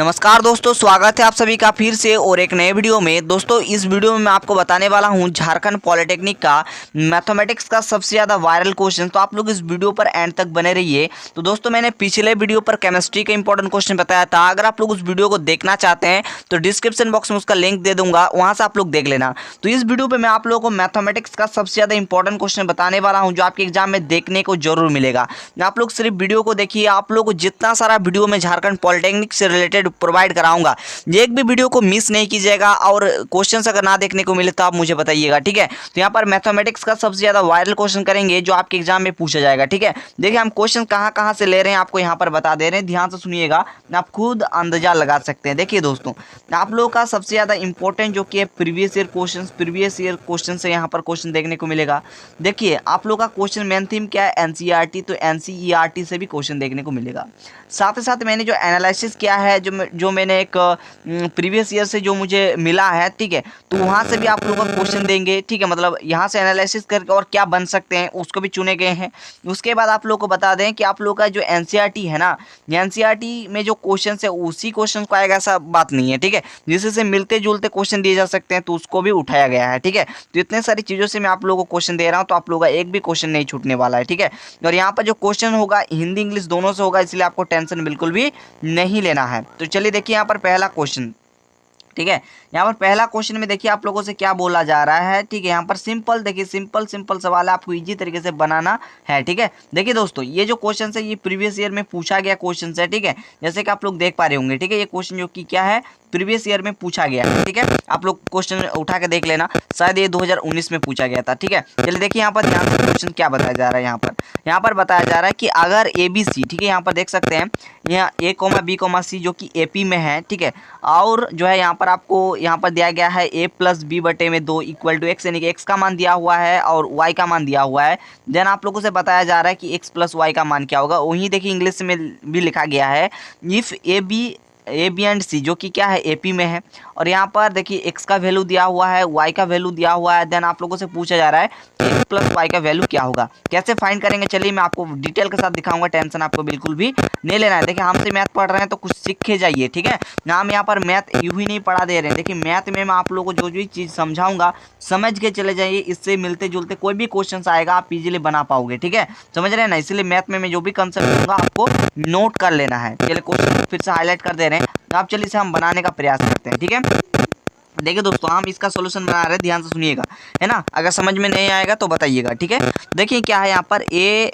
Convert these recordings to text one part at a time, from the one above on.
नमस्कार दोस्तों, स्वागत है आप सभी का फिर से और एक नए वीडियो में। दोस्तों इस वीडियो में मैं आपको बताने वाला हूं झारखंड पॉलिटेक्निक का मैथमेटिक्स का सबसे ज़्यादा वायरल क्वेश्चन। तो आप लोग इस वीडियो पर एंड तक बने रहिए। तो दोस्तों मैंने पिछले वीडियो पर केमिस्ट्री का इंपॉर्टेंट क्वेश्चन बताया था। अगर आप लोग उस वीडियो को देखना चाहते हैं तो डिस्क्रिप्शन बॉक्स में उसका लिंक दे दूंगा, वहाँ से आप लोग देख लेना। तो इस वीडियो पर मैं आप लोगों को मैथमेटिक्स का सबसे ज़्यादा इंपॉर्टेंट क्वेश्चन बताने वाला हूँ जो आपके एग्जाम में देखने को जरूर मिलेगा। आप लोग सिर्फ वीडियो को देखिए। आप लोग को जितना सारा वीडियो में झारखंड पॉलिटेक्निक से रिलेटेड प्रोवाइड कराऊंगा, एक भी वीडियो को मिस नहीं कीजिएगा। और क्वेश्चंस अगर ना देखने को मिले तो आप मुझे बताइएगा, ठीक है। तो यहाँ पर मैथमेटिक्स का सबसे ज्यादा वायरल क्वेश्चन करेंगे जो आपके एग्जाम में पूछा जाएगा, ठीक है। देखिए हम क्वेश्चन कहाँ कहाँ से ले रहे हैं आपको यहाँ पर बता दे रहे हैं, ध्यान से सुनिएगा, आप खुद अंदाजा लगा सकते हैं। देखिए दोस्तों, आप लोगों का सबसे ज्यादा इंपॉर्टेंट जो कि है प्रीवियस ईयर क्वेश्चन से यहाँ पर क्वेश्चन देखने को मिलेगा। देखिए आप लोग का क्वेश्चन मेन थीम क्या है, एनसीईआरटी, तो एनसीईआरटी से भी क्वेश्चन देखने को मिलेगा। साथ ही साथ मैंने जो एनालिसिस किया है, जो मैंने एक प्रीवियस ईयर से जो मुझे मिला है, ठीक है, तो वहाँ से भी आप लोगों को क्वेश्चन देंगे, ठीक है। मतलब यहाँ से एनालिसिस करके और क्या बन सकते हैं उसको भी चुने गए हैं। उसके बाद आप लोग को बता दें कि आप लोग का जो एनसीईआरटी है ना, एनसीईआरटी में जो क्वेश्चन है उसी क्वेश्चन को आएगा ऐसा बात नहीं है, ठीक है। जिससे मिलते जुलते क्वेश्चन दिए जा सकते हैं तो उसको भी उठाया गया है, ठीक है। तो इतने सारी चीज़ों से मैं आप लोगों को क्वेश्चन दे रहा हूँ, तो आप लोगों का एक भी क्वेश्चन नहीं छूटने वाला है, ठीक है। और यहाँ पर जो क्वेश्चन होगा हिंदी इंग्लिश दोनों से होगा, इसलिए आपको टेंशन बिल्कुल भी नहीं लेना है। तो चलिए देखिए यहाँ पर पहला क्वेश्चन, ठीक है। यहाँ पर पहला क्वेश्चन में देखिए आप लोगों से क्या बोला जा रहा है, ठीक है। यहाँ पर सिंपल, देखिए सिंपल सवाल है, आपको इजी तरीके से बनाना है, ठीक है। देखिए दोस्तों ये जो क्वेश्चन है ये प्रीवियस ईयर में पूछा गया क्वेश्चन है, ठीक है। जैसे कि आप लोग देख पा रहे होंगे, ठीक है। ये क्वेश्चन जो कि क्या है, प्रीवियस ईयर में पूछा गया है, ठीक है। आप लोग क्वेश्चन उठा के देख लेना, शायद ये 2019 में पूछा गया था, ठीक है। चलिए देखिए यहाँ पर ध्यान से क्वेश्चन क्या बताया जा रहा है। यहाँ पर बताया जा रहा है कि अगर ABC, ठीक है, यहाँ पर देख सकते हैं यहाँ A, B, C जो कि AP में है, ठीक है। और जो है यहाँ पर आपको यहाँ पर दिया गया है A+B/2 इक्वल टू x, यानी कि x का मान दिया हुआ है और y का मान दिया हुआ है। देन आप लोगों से बताया जा रहा है कि x + y का मान क्या होगा। वहीं देखिए इंग्लिश में भी लिखा गया है, if A B and C जो कि क्या है AP में है, और यहाँ पर देखिए x का वैल्यू दिया हुआ है, y का वैल्यू दिया हुआ है। देन आप लोगों से पूछा जा रहा है x + y का वैल्यू क्या होगा, कैसे फाइंड करेंगे। चलिए मैं आपको डिटेल के साथ दिखाऊंगा, टेंशन आपको बिल्कुल भी नहीं लेना है। देखिए हमसे मैथ पढ़ रहे हैं तो कुछ सीखे जाइए, ठीक है ना। हम यहाँ पर मैथ यूं ही नहीं पढ़ा दे रहे हैं। देखिए मैथ में मैं आप लोगों को जो चीज़ समझाऊंगा समझ के चले जाइए, इससे मिलते जुलते कोई भी क्वेश्चन आएगा आप इजीली बना पाओगे, ठीक है। समझ रहे हैं ना। इसलिए मैथ में मैं जो भी कंसेप्ट दूंगा आपको नोट कर लेना है। चलिए क्वेश्चन फिर से हाईलाइट कर दे रहे हैं, आप चलिए इसे हम बनाने का प्रयास करते हैं, ठीक है। देखिए दोस्तों हम इसका सॉल्यूशन बना रहे हैं, ध्यान से सुनिएगा, है ना। अगर समझ में नहीं आएगा तो बताइएगा, ठीक है। देखिए क्या है यहाँ पर A,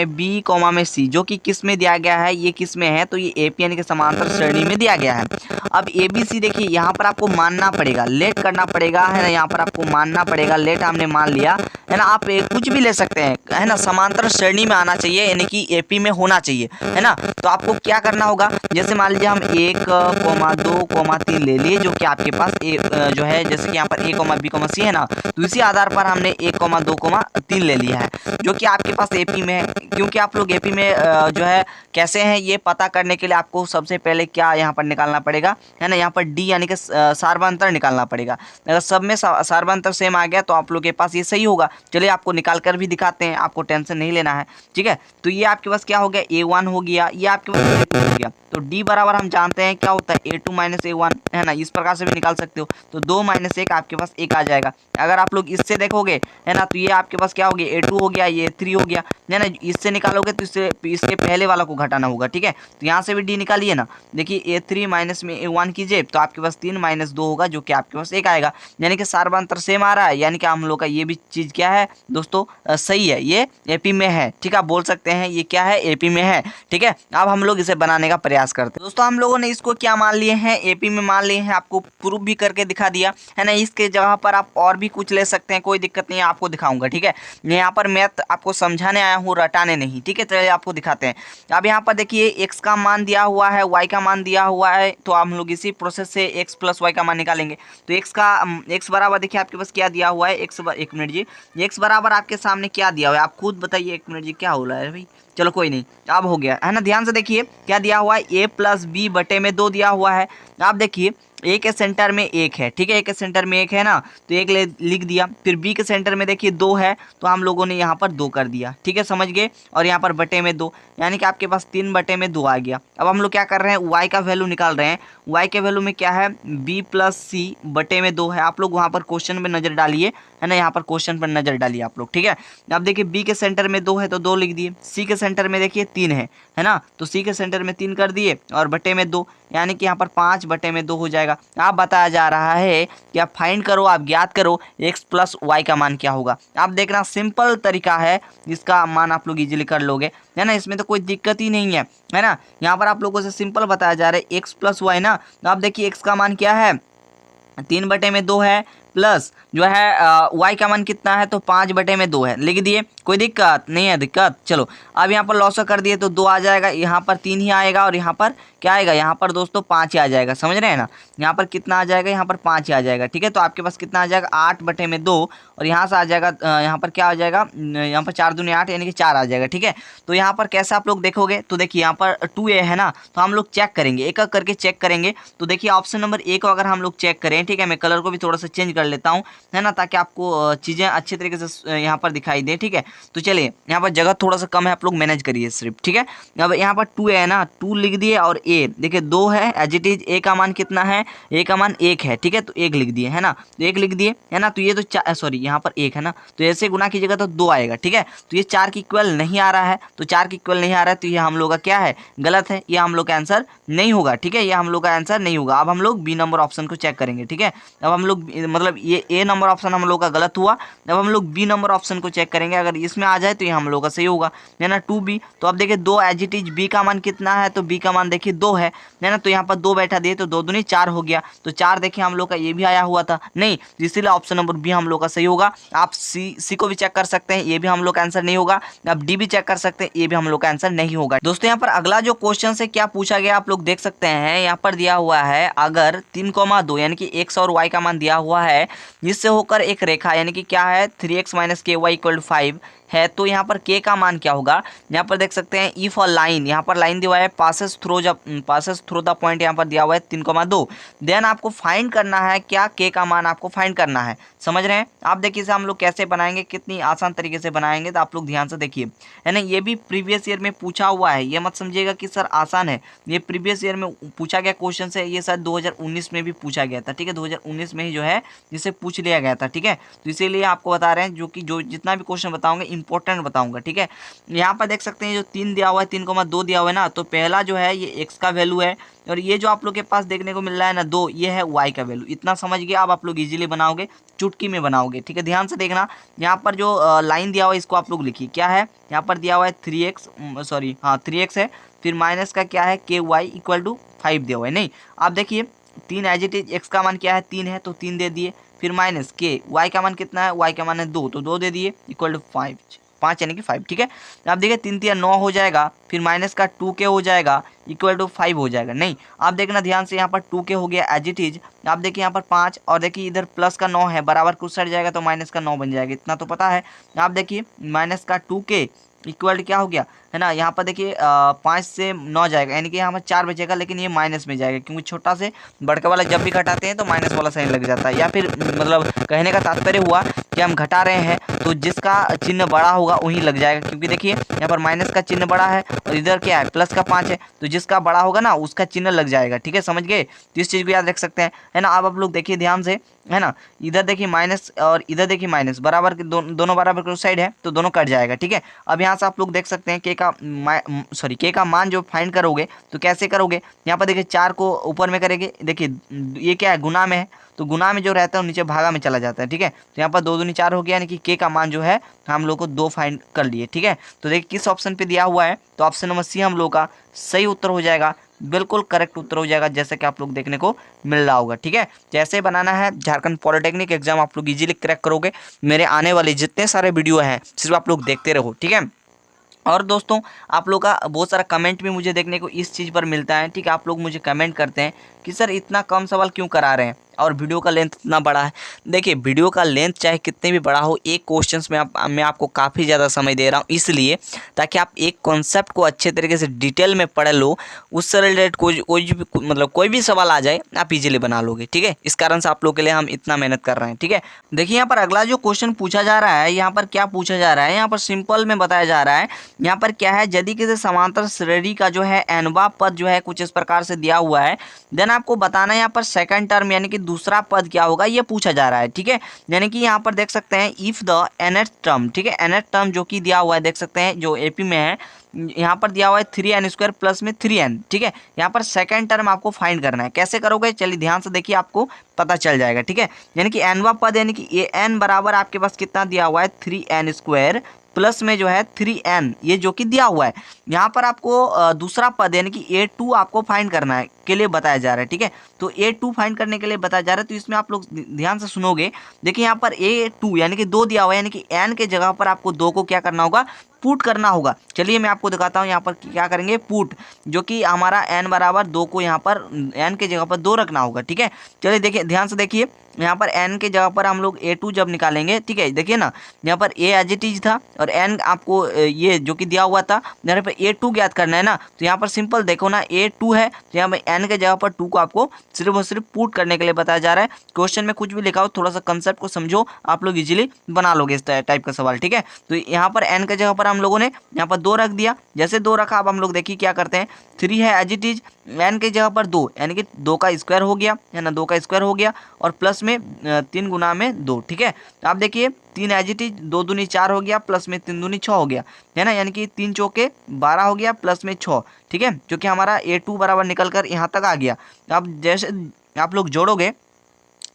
B, C जो कि किस में दिया गया है, ये किस में है, तो ये AP यानी कि समांतर श्रेणी में दिया गया है। अब ABC देखिए यहाँ पर आपको मानना पड़ेगा, लेट करना पड़ेगा, है ना। यहाँ पर आपको मानना पड़ेगा, लेट हमने मान लिया, है ना। आप कुछ भी ले सकते हैं, है ना। समांतर श्रेणी में आना चाहिए, यानी कि AP में होना चाहिए, है ना। तो आपको क्या करना होगा, जैसे मान लीजिए हम 1, 2, 3 ले लिए जो कि आपके पास जो है, जैसे कि यहाँ पर A, B, C है ना, तो इसी आधार पर हमने 1, 2, 3 ले लिया है जो कि आपके पास AP में है। क्योंकि आप लोग AP में जो है कैसे हैं ये पता करने के लिए आपको सबसे पहले क्या यहाँ पर निकालना पड़ेगा, है ना। यहाँ पर D यानी कि सार्वंतर निकालना पड़ेगा। अगर सब में सार्वंतर सेम आ गया तो आप लोग के पास ये सही होगा। चलिए आपको निकाल कर भी दिखाते हैं, आपको टेंशन नहीं लेना है, ठीक है। तो ये आपके पास क्या हो गया, A1 हो गया, ये आपके पास A2 हो गया। तो D बराबर हम जानते हैं क्या होता है, A2 - A1, है ना। इस प्रकार से भी निकाल सकते हो। तो 2 - 1 आपके पास 1 आ जाएगा। अगर आप लोग इससे देखोगे, है ना, तो ये आपके पास क्या हो गया, A2 हो गया, ये A3 हो गया, है ना। इससे निकालोगे तो इसके पहले वाला को घटाना होगा, ठीक है। तो यहाँ से भी D निकालिए ना। देखिए A3 माइनस में A1 कीजिए तो आपके पास 3 - 2 होगा जो कि आपके पास 1 आएगा, यानी कि सार्वंतर सेम आ रहा है। यानी कि हम लोग का ये भी चीज़ क्या है दोस्तों, सही है, ये AP में है, ठीक है। आप बोल सकते हैं ये क्या है, AP में है, ठीक है। अब हम लोग इसे बनाने का प्रयास करते हैं। दोस्तों हम लोगों ने इसको क्या मान लिए हैं, AP में मान लिए हैं। आपको प्रूफ भी करके दिखा दिया, है ना। इसके जगह पर आप और भी कुछ ले सकते हैं, कोई दिक्कत नहीं है, आपको दिखाऊंगा, ठीक है। मैं यहाँ पर मैथ आपको समझाने आया हूँ, रटाने नहीं, ठीक है। चलिए आपको दिखाते हैं। अब यहाँ पर देखिए x का मान दिया हुआ है, y का मान दिया हुआ है, तो हम लोग इसी प्रोसेस से x + y का मान निकालेंगे। तो x बराबर देखिए आपके पास क्या दिया हुआ है, एक मिनट जी, x बराबर आपके सामने क्या दिया हुआ है, आप खुद बताइए। एक मिनट जी, क्या हो रहा है भाई, चलो कोई नहीं, अब हो गया, है ना। ध्यान से देखिए क्या दिया हुआ है, A + B/2 दिया हुआ है। आप देखिए ए के सेंटर में 1 है, ठीक है, ए के सेंटर में 1 है ना, तो 1 लिख दिया। फिर बी के सेंटर में देखिए 2 है, तो हम लोगों ने यहाँ पर 2 कर दिया, ठीक है, समझ गए। और यहाँ पर बटे में 2, यानी कि आपके पास 3/2 आ गया। अब हम लोग क्या कर रहे हैं, वाई का वैल्यू निकाल रहे हैं। वाई के वैल्यू में क्या है, बी प्लस सी बटे में 2 है। आप लोग वहाँ पर क्वेश्चन में नजर डालिए, है ना, यहाँ पर क्वेश्चन पर नजर डालिए आप लोग, ठीक है। अब देखिए बी के सेंटर में 2 है तो 2 लिख दिए। सी के सेंटर में देखिए 3 है ना, तो सी के सेंटर में 3 कर दिए और बटे में 2, यानी कि यहाँ पर 5/2 हो जाएगा। आप बताया जा रहा है कि आप फाइंड करो, आप ज्ञात करो x प्लस वाई का मान क्या होगा। आप देखना सिंपल तरीका है, इसका मान आप लोग इजीली कर लोगे, है ना, इसमें तो कोई दिक्कत ही नहीं है ना। यहाँ पर आप लोगों से सिंपल बताया जा रहा है x प्लस वाई ना। तो आप देखिए x का मान क्या है, 3/2 है, प्लस जो है y का मान कितना है, तो 5/2 है, लिख दिए, कोई दिक्कत नहीं है, दिक्कत। चलो अब यहाँ पर लॉस कर दिए तो 2 आ जाएगा, यहाँ पर 3 ही आएगा और यहाँ पर क्या आएगा, यहाँ पर दोस्तों 5 ही आ जाएगा, समझ रहे हैं ना। यहाँ पर कितना आ जाएगा, यहाँ पर 5 ही आ जाएगा, ठीक है। तो आपके पास कितना आ जाएगा, 8/2 और यहाँ से आ जाएगा, यहाँ पर क्या आ जाएगा, यहाँ पर 4 दूनी 8 यानी कि 4 आ जाएगा, ठीक है। तो यहाँ पर कैसे आप लोग देखोगे, तो देखिए यहाँ पर 2a है ना, तो हम लोग चेक करेंगे, एक एक करके चेक करेंगे। तो देखिए ऑप्शन नंबर ए को अगर हम लोग चेक करें, ठीक है, मैं कलर को भी थोड़ा सा चेंज कर लेता हूँ, है ना, ताकि आपको चीज़ें अच्छे तरीके से यहाँ पर दिखाई दे, ठीक है। तो चलिए यहाँ पर जगह थोड़ा सा कम है, आप लोग मैनेज करिए सिर्फ, ठीक है। अब यहाँ पर 2 है ना, 2 लिख दिए और ए देखिए 2 है एज इट इज। ए का मान कितना है, ए का मान 1 है, ठीक है, तो 1 लिख दिए, है ना, तो 1 लिख दिए, है ना। तो ये तो सॉरी यहाँ पर 1 है ना, तो ऐसे गुना कीजिएगा तो 2 आएगा, ठीक है। तो ये 4 की इक्वल नहीं आ रहा है, तो 4 की इक्वल नहीं आ रहा है, तो ये हम लोग का क्या है, गलत है, ये हम लोग का आंसर नहीं होगा, ठीक है, ये हम लोग का आंसर नहीं होगा। अब हम लोग बी नंबर ऑप्शन को चेक करेंगे, ठीक है। अब हम लोग मतलब ये ए नंबर ऑप्शन हम लोग का गलत हुआ, अब हम लोग बी नंबर ऑप्शन को चेक करेंगे, अगर इसमें आ जाए तो ये हम लोग का सही होगा, है ना, 2b। तो अब देखिए 2 एज इट इज, बी का मान कितना है, तो बी का मान देखिए 2 है ना, तो यहाँ पर 2 बैठा दिए तो 2 दूनी 4 हो गया, तो 4 देखिए हम लोग का ये भी आया हुआ था नहीं, इसीलिए ऑप्शन नंबर बी हम लोग का सही होगा। आप सी को भी चेक कर सकते हैं, ये भी हम लोग का आंसर नहीं होगा। आप डी भी चेक कर सकते हैं, ये भी हम लोग का आंसर नहीं होगा। दोस्तों यहाँ पर अगला जो क्वेश्चन है क्या पूछा गया आप लोग देख सकते हैं, यहाँ पर दिया हुआ है अगर 3,2 यानी कि x और y का मान दिया हुआ है, जिससे होकर एक रेखा यानी कि क्या है 3x - ky = 5 है, तो यहाँ पर k का मान क्या होगा। यहाँ पर देख सकते हैं इफ अ लाइन, यहाँ पर लाइन दिया हुआ है पासेस थ्रू द पॉइंट, यहाँ पर दिया हुआ है 3,2। देन आपको फाइंड करना है क्या, k का मान आपको फाइंड करना है, समझ रहे हैं। आप देखिए इसे हम लोग कैसे बनाएंगे, कितनी आसान तरीके से बनाएंगे, तो आप लोग ध्यान से देखिए, है ना। ये भी प्रीवियस ईयर में पूछा हुआ है, ये मत समझिएगा कि सर आसान है, ये प्रीवियस ईयर में पूछा गया क्वेश्चन है, ये शायद 2019 में भी पूछा गया था, ठीक है, 2019 में ही जो है जिसे पूछ लिया गया था, ठीक है। तो इसीलिए आपको बता रहे हैं, जो जितना भी क्वेश्चन बताऊंगा इंपॉर्टेंट बताऊंगा, ठीक है। यहाँ पर देख सकते हैं जो 3 दिया हुआ है, 3,2 दिया हुआ है ना, तो पहला जो है ये x का वैल्यू है, और ये जो आप लोग के पास देखने को मिल रहा है ना 2, ये है y का वैल्यू। इतना समझ गए, अब आप लोग इजीली बनाओगे, चुटकी में बनाओगे, ठीक है। ध्यान से देखना, यहाँ पर जो लाइन दिया हुआ है इसको आप लोग लिखिए, क्या है, यहाँ पर दिया हुआ है 3x है, फिर माइनस का क्या है ky = 5 दिया हुआ है, नहीं। आप देखिए 3 एज इट इज, x का मान क्या है 3 है, तो 3 दे दिए, फिर माइनस के y का मान कितना है, y का मान है 2, तो 2 दे दिए = 5 यानी कि 5, ठीक है। आप देखिए 3 3 9 हो जाएगा, फिर माइनस का 2k हो जाएगा = 5 हो जाएगा, नहीं। आप देखना ध्यान से, यहाँ पर 2k हो गया एज इट इज। आप देखिए यहाँ पर 5 और देखिए इधर प्लस का 9 है, बराबर कुछ साइड जाएगा तो माइनस का 9 बन जाएगा, इतना तो पता है। आप देखिए माइनस का 2k = क्या हो गया, है ना, यहाँ पर देखिए 5 से 9 जाएगा, यानी कि यहाँ पर 4 बचेगा, लेकिन ये माइनस में जाएगा, क्योंकि छोटा से बड़का वाला जब भी घटाते हैं तो माइनस वाला साइन लग जाता है। या फिर मतलब कहने का तात्पर्य हुआ कि हम घटा रहे हैं तो जिसका चिन्ह बड़ा होगा वहीं लग जाएगा, क्योंकि देखिए यहाँ पर माइनस का चिन्ह बड़ा है और इधर क्या है प्लस का 5 है, तो जिसका बड़ा होगा ना उसका चिन्ह लग जाएगा, ठीक है, समझ गए। तो इस चीज़ को याद रख सकते हैं, है ना। अब आप लोग देखिए ध्यान से, है ना, इधर देखिए माइनस और इधर देखिए माइनस, बराबर दोनों बराबर के साइड है तो दोनों कट जाएगा, ठीक है। अब यहाँ से आप लोग देख सकते हैं के का मान जो फाइंड करोगे तो कैसे करोगे, यहाँ पर देखिए 4 को ऊपर में करेंगे, देखिए ये क्या है गुना में है, तो गुना में जो रहता है वो नीचे भागा में चला जाता है, ठीक है। तो यहाँ पर 2 दूनी 4 हो गया, यानी कि के का मान जो है हम लोग को 2 फाइंड कर लिए, ठीक है। तो देखिए किस ऑप्शन पे दिया हुआ है, तो ऑप्शन नंबर सी हम लोग का सही उत्तर हो जाएगा, बिल्कुल करेक्ट उत्तर हो जाएगा, जैसे कि आप लोग देखने को मिल रहा होगा, ठीक है। जैसे बनाना है झारखंड पॉलिटेक्निक एग्जाम आप लोग इजीली क्रैक करोगे। मेरे आने वाले जितने सारे वीडियो हैं सिर्फ आप लोग देखते रहो, ठीक है। और दोस्तों आप लोग का बहुत सारा कमेंट भी मुझे देखने को इस चीज़ पर मिलता है, ठीक है। आप लोग मुझे कमेंट करते हैं कि सर इतना कम सवाल क्यों करा रहे हैं, और वीडियो का लेंथ इतना बड़ा है। देखिए वीडियो का लेंथ चाहे कितने भी बड़ा हो, एक क्वेश्चंस में मैं आपको काफ़ी ज़्यादा समय दे रहा हूँ इसलिए ताकि आप एक कॉन्सेप्ट को अच्छे तरीके से डिटेल में पढ़ लो, उससे रिलेटेड कोई भी सवाल आ जाए आप इजीली बना लोगे। ठीक है, इस कारण से आप लोग के लिए हम इतना मेहनत कर रहे हैं। ठीक है, देखिए यहाँ पर अगला जो क्वेश्चन पूछा जा रहा है, यहाँ पर क्या पूछा जा रहा है, यहाँ पर सिंपल में बताया जा रहा है। यहाँ पर क्या है, यदि किसी समांतर श्रेणी का जो है nवां पद जो है कुछ इस प्रकार से दिया हुआ है, देन आपको बताना है यहाँ पर सेकंड टर्म यानी कि दूसरा पद क्या होगा, ये पूछा जा रहा है। ठीक है, यानी कि यहाँ पर देख सकते हैं इफ द nth टर्म, ठीक है, nth टर्म जो कि दिया हुआ है, देख सकते हैं जो एपी में है, यहाँ पर दिया हुआ है 3n² प्लस में 3n। ठीक है, यहाँ पर सेकंड टर्म आपको फाइंड करना है। कैसे करोगे, चलिए ध्यान से देखिए, आपको पता चल जाएगा। ठीक है, यानी कि nवां पद यानी कि ये n बराबर आपके पास कितना दिया हुआ है 3n² प्लस में जो है 3n, ये जो कि दिया हुआ है। यहाँ पर आपको दूसरा पद यानी कि a2 आपको फाइंड करना है के लिए बताया जा रहा है। ठीक है, तो a2 फाइंड करने के लिए बताया जा रहा है, तो इसमें आप लोग ध्यान से सुनोगे। देखिए यहाँ पर a2 यानी कि 2 दिया हुआ है, यानी कि n के जगह पर आपको 2 को क्या करना होगा, पुट करना होगा। चलिए मैं आपको दिखाता हूँ यहाँ पर क्या करेंगे, पुट, जो कि हमारा n बराबर 2 को यहाँ पर n के जगह पर 2 रखना होगा। ठीक है, चलिए देखिए ध्यान से देखिए, यहाँ पर n के जगह पर हम लोग a2 जब निकालेंगे, ठीक है, देखिए ना यहाँ पर a एज इट इज था और n आपको ये जो कि दिया हुआ था, यहाँ पर a2 ज्ञात करना है ना, तो यहाँ पर सिंपल देखो ना a2 है, तो यहाँ पर n के जगह पर 2 को आपको सिर्फ और सिर्फ पुट करने के लिए बताया जा रहा है। क्वेश्चन में कुछ भी लिखा हो, थोड़ा सा कंसेप्ट को समझो, आप लोग इजीली बना लोगे इस टाइप का सवाल। ठीक है, तो यहाँ पर n के जगह पर हम लोगों ने यहाँ पर 2 रख दिया। जैसे 2 रखा, अब हम लोग देखिए क्या करते हैं, 3 है एज इट इज, n के जगह पर 2 यानी कि 2 का स्क्वायर हो गया, है ना, 2 का स्क्वायर हो गया और प्लस में 3 गुना में 2। ठीक है, तो आप देखिए 3 एज इट इज, 2 दूनी 4 हो गया, प्लस में 3 दूनी 6 हो गया, है ना, यानी कि 3 चौके 12 हो गया प्लस में 6। ठीक है, जो कि हमारा a2 बराबर निकल कर यहाँ तक आ गया। अब जैसे आप लोग जोड़ोगे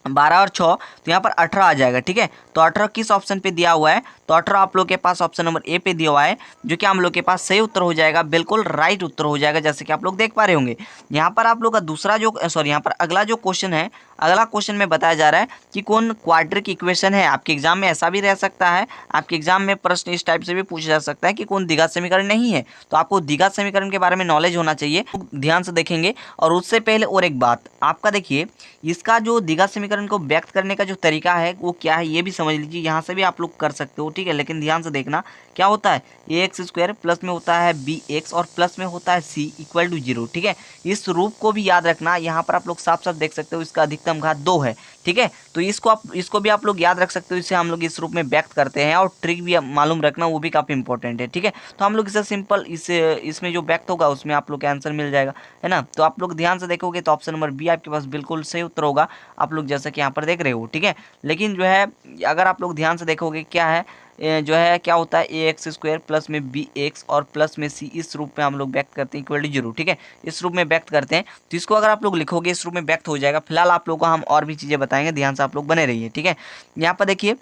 12 और 6, तो यहाँ पर 18 आ जाएगा। ठीक है, तो 18 किस ऑप्शन पे दिया हुआ है, तो 18 आप लोग के पास ऑप्शन नंबर ए पे दिया हुआ है, जो कि हम लोग के पास सही उत्तर हो जाएगा, बिल्कुल राइट उत्तर हो जाएगा, जैसे कि आप लोग देख पा रहे होंगे। यहाँ पर आप लोग का दूसरा जो यहाँ पर अगला जो क्वेश्चन है, अगला क्वेश्चन में बताया जा रहा है कि कौन क्वाड्रिक इक्वेशन है। आपके एग्जाम में ऐसा भी रह सकता है, आपके एग्जाम में प्रश्न इस टाइप से भी पूछा जा सकता है कि कौन द्विघात समीकरण नहीं है, तो आपको द्विघात समीकरण के बारे में नॉलेज होना चाहिए, ध्यान से देखेंगे। और उससे पहले और एक बात आपका, देखिए इसका जो द्विघात समीकरण को व्यक्त करने का जो तरीका है वो क्या है, ये भी समझ लीजिए। यहाँ से भी आप लोग कर सकते हो। ठीक है, लेकिन ध्यान से देखना क्या होता है, ax² प्लस में होता है bx और प्लस में होता है c इक्वल टू 0। ठीक है, इस रूप को भी याद रखना। यहाँ पर आप लोग साफ साफ देख सकते हो इसका अधिकतम घात 2 है। ठीक है, तो इसको भी आप लोग याद रख सकते हो, इसे हम लोग इस रूप में व्यक्त करते हैं। और ट्रिक भी मालूम रखना, वो भी काफ़ी इंपॉर्टेंट है। ठीक है, तो हम लोग इसे सिंपल इसमें जो व्यक्त होगा उसमें आप लोग का आंसर मिल जाएगा, है ना। तो आप लोग ध्यान से देखोगे तो ऑप्शन नंबर बी आपके पास बिल्कुल सही उत्तर होगा, आप लोग जैसा कि यहाँ पर देख रहे हो। ठीक है, लेकिन जो है अगर आप लोग ध्यान से देखोगे क्या है, जो है क्या होता है ax² प्लस में bx और प्लस में c, इस रूप में हम लोग व्यक्त करते हैं इक्वल टू 0। ठीक है, इस रूप में व्यक्त करते हैं, तो इसको अगर आप लोग लिखोगे इस रूप में व्यक्त हो जाएगा। फिलहाल आप लोगों को हम और भी चीज़ें बताएंगे, ध्यान से आप लोग बने रहिए। ठीक है, यहाँ पर देखिए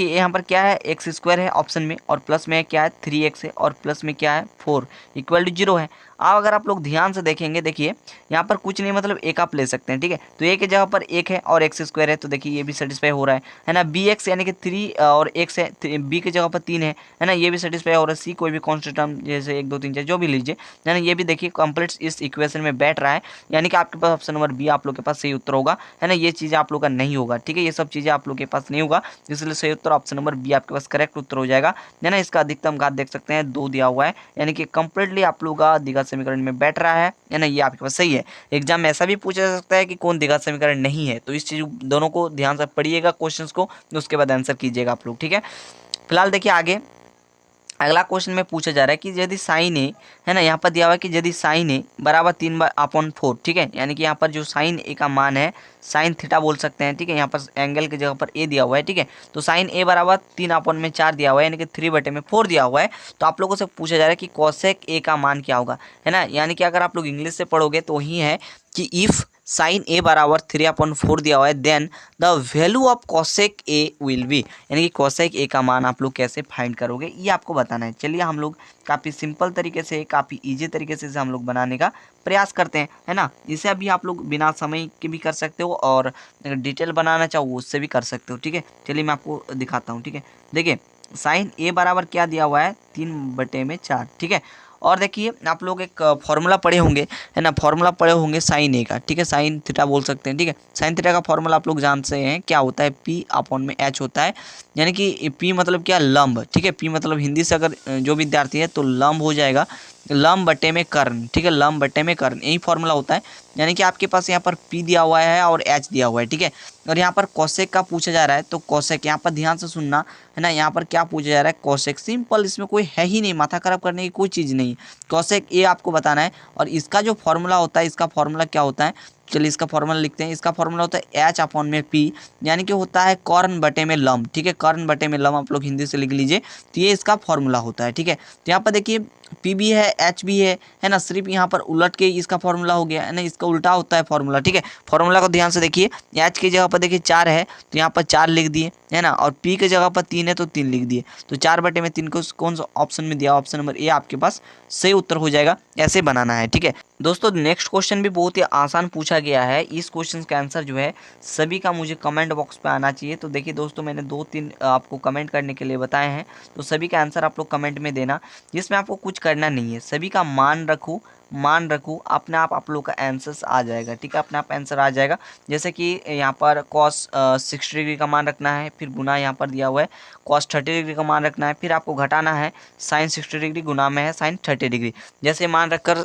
यहाँ पर क्या है, x² है ऑप्शन में और प्लस में क्या है 3x है और प्लस में क्या है 4 इक्वल टू 0 है। अब अगर आप लोग ध्यान से देखेंगे, देखिए यहाँ पर कुछ नहीं, मतलब एक आप ले सकते हैं। ठीक है, तो ए के जगह पर 1 है और x² है, तो देखिए ये भी सेटिस्फाई हो रहा है ना। bx यानी कि 3 और x है, b के जगह पर 3 है ना, ये भी सेटिस्फाई हो रहा है। c कोई भी कॉन्स्टेंट टर्म जैसे 1 2 3 4 जो भी लीजिए, यानी ये भी देखिए कंप्लीट इस इक्वेशन में बैठ रहा है, यानी कि आपके पास ऑप्शन नंबर बी आप लोग के पास सही उत्तर होगा, है ना। ये चीज़ें आप लोग का नहीं होगा। ठीक है, ये सब चीज़ें आप लोग के पास नहीं होगा, इसलिए सही उत्तर ऑप्शन नंबर बी आपके पास करेक्ट उत्तर हो जाएगा, है ना। इसका अधिकतम घात देख सकते हैं 2 दिया हुआ है, यानी कि कंप्लीटली आप लोग का द्विघात समीकरण में बैठ रहा है ना, ये आपके पास सही है। एग्जाम में ऐसा भी पूछा जा सकता है कि कौन द्विघात समीकरण नहीं है, तो इस चीज दोनों को ध्यान से पढ़िएगा क्वेश्चंस को, उसके बाद आंसर कीजिएगा आप लोग। ठीक है, फिलहाल देखिए आगे अगला क्वेश्चन में पूछा जा रहा है कि यदि साइन ए, है ना, यहाँ पर दिया हुआ है कि यदि साइन ए बराबर 3/4, ठीक है, यानी कि यहाँ पर जो साइन ए का मान है साइन थीटा बोल सकते हैं। ठीक है, यहाँ पर एंगल की जगह पर ए दिया हुआ है। ठीक है, तो साइन ए बराबर 3/4 दिया हुआ है, यानी कि 3/4 दिया हुआ है। तो आप लोगों से पूछा जा रहा है कि कोसेक ए का मान क्या होगा, है ना। यानी कि अगर आप लोग इंग्लिश से पढ़ोगे तो वही है कि इफ़ साइन ए बराबर 3/4 दिया हुआ है, then the value of cosec a will be, यानी कि कोसेक ए का मान आप लोग कैसे फाइंड करोगे, ये आपको बताना है। चलिए हम लोग काफ़ी सिंपल तरीके से, काफ़ी इजी तरीके से हम लोग बनाने का प्रयास करते हैं, है ना। इसे अभी आप लोग बिना समय के भी कर सकते हो और अगर डिटेल बनाना चाहो उससे भी कर सकते हो। ठीक है, चलिए मैं आपको दिखाता हूँ। ठीक है, देखिए साइन ए बराबर क्या दिया हुआ है 3/4, ठीक है, और देखिए आप लोग एक फॉर्मूला पढ़े होंगे, है ना, फॉर्मूला पढ़े होंगे साइन ए का, ठीक है, साइन थीटा बोल सकते हैं, ठीक है। साइन थीटा का फॉर्मूला आप लोग जानते हैं क्या होता है, पी अपॉन में एच होता है, यानी कि पी मतलब क्या, लंब, ठीक है। पी मतलब हिंदी से अगर जो विद्यार्थी है तो लंब हो जाएगा, लंब बटे में कर्ण, ठीक है, लंब बटे में कर्ण, यही फॉर्मूला होता है। यानी कि आपके पास यहाँ पर पी दिया हुआ है और एच दिया हुआ है, ठीक है। और यहाँ पर कोसेक का पूछा जा रहा है, तो कोसेक यहाँ पर ध्यान से सुनना, है ना, यहाँ पर क्या पूछा जा रहा है, कोसेक, सिंपल, इसमें कोई है ही नहीं, माथा खराब करने की कोई चीज़ नहीं, कोसेक ये आपको बताना है। और इसका जो फॉर्मूला होता है, इसका फॉर्मूला क्या होता है, चलिए इसका फॉर्मूला लिखते हैं। इसका फॉर्मूला होता है एच अपॉन में पी, यानी कि होता है कर्ण बटे में लंब, ठीक है, कर्ण बटे में लंब आप लोग हिंदी से लिख लीजिए, तो ये इसका फॉर्मूला होता है, ठीक है। तो यहाँ पर देखिए पी भी है एच भी है ना, सिर्फ यहाँ पर उलट के इसका फॉर्मूला हो गया है ना, इसका उल्टा होता है फॉर्मूला, ठीक है। फॉर्मूला को ध्यान से देखिए, एच की जगह पर देखिए 4 है तो यहाँ पर 4 लिख दिए, है ना, और पी की जगह पर 3 है तो 3 लिख दिए, तो 4 बटे में 3 को कौन सा ऑप्शन में दिया, ऑप्शन नंबर ए आपके पास सही उत्तर हो जाएगा। ऐसे बनाना है, ठीक है दोस्तों। नेक्स्ट क्वेश्चन भी बहुत ही आसान पूछा गया है, इस क्वेश्चन का आंसर जो है सभी का मुझे कमेंट बॉक्स पे आना चाहिए। तो देखिए दोस्तों, मैंने 2-3 आपको कमेंट करने के लिए बताए हैं, तो सभी का आंसर आप लोग कमेंट में देना, जिसमें आपको कुछ करना नहीं है, सभी का मान रखूँ अपने आप लोग का आंसर आ जाएगा, ठीक है, अपने आप आंसर आ जाएगा। जैसे कि यहाँ पर cos 60 डिग्री का मान रखना है, फिर गुना यहाँ पर दिया हुआ है cos 30 डिग्री का मान रखना है, फिर आपको घटाना है sin 60 डिग्री गुना में है sin 30 डिग्री, जैसे मान रखकर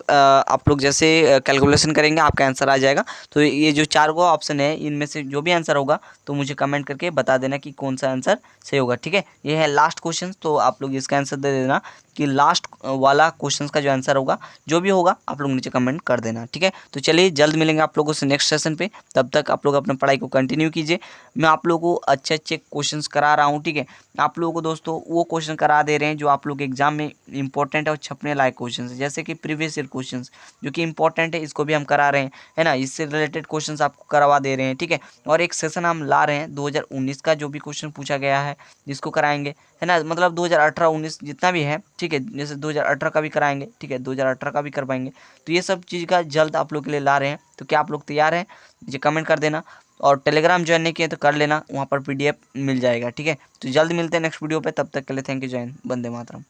आप लोग जैसे कैलकुलेशन करेंगे आपका आंसर आ जाएगा। तो ये जो 4 गो ऑप्शन है, इनमें से जो भी आंसर होगा तो मुझे कमेंट करके बता देना कि कौन सा आंसर सही होगा, ठीक है। ये है लास्ट क्वेश्चन, तो आप लोग इसका आंसर दे देना कि लास्ट वाला क्वेश्चन का जो आंसर होगा, जो भी होगा आप लोग नीचे कमेंट कर देना, ठीक है। तो चलिए जल्द मिलेंगे आप लोगों से नेक्स्ट सेशन पे, तब तक आप लोग अपने पढ़ाई को कंटिन्यू कीजिए। मैं आप लोगों को अच्छे अच्छे क्वेश्चंस करा रहा हूँ, ठीक है। आप लोगों को दोस्तों वो क्वेश्चन करा दे रहे हैं जो आप लोग एग्जाम में इंपॉर्टेंट है और छपने लायक क्वेश्चन है, जैसे कि प्रीवियस ईयर क्वेश्चन जो कि इंपॉर्टेंट है, इसको भी हम करा रहे हैं, है ना, इससे रिलेटेड क्वेश्चन आपको करवा दे रहे हैं, ठीक है। और एक सेशन हम ला रहे हैं 2019 का, जो भी क्वेश्चन पूछा गया है जिसको कराएंगे, है ना, मतलब 2018-19 जितना भी है, ठीक है, जैसे 2018 का भी कराएंगे, ठीक है, 2018 का भी कर पाएंगे। तो ये सब चीज़ का जल्द आप लोग के लिए ला रहे हैं, तो क्या आप लोग तैयार हैं, मुझे कमेंट कर देना। और टेलीग्राम ज्वाइन नहीं किए तो कर लेना, वहाँ पर PDF मिल जाएगा, ठीक है। तो जल्द मिलते हैं नेक्स्ट वीडियो पे, तब तक के लिए थैंक यू, जय हिंद, वंदे मातरम।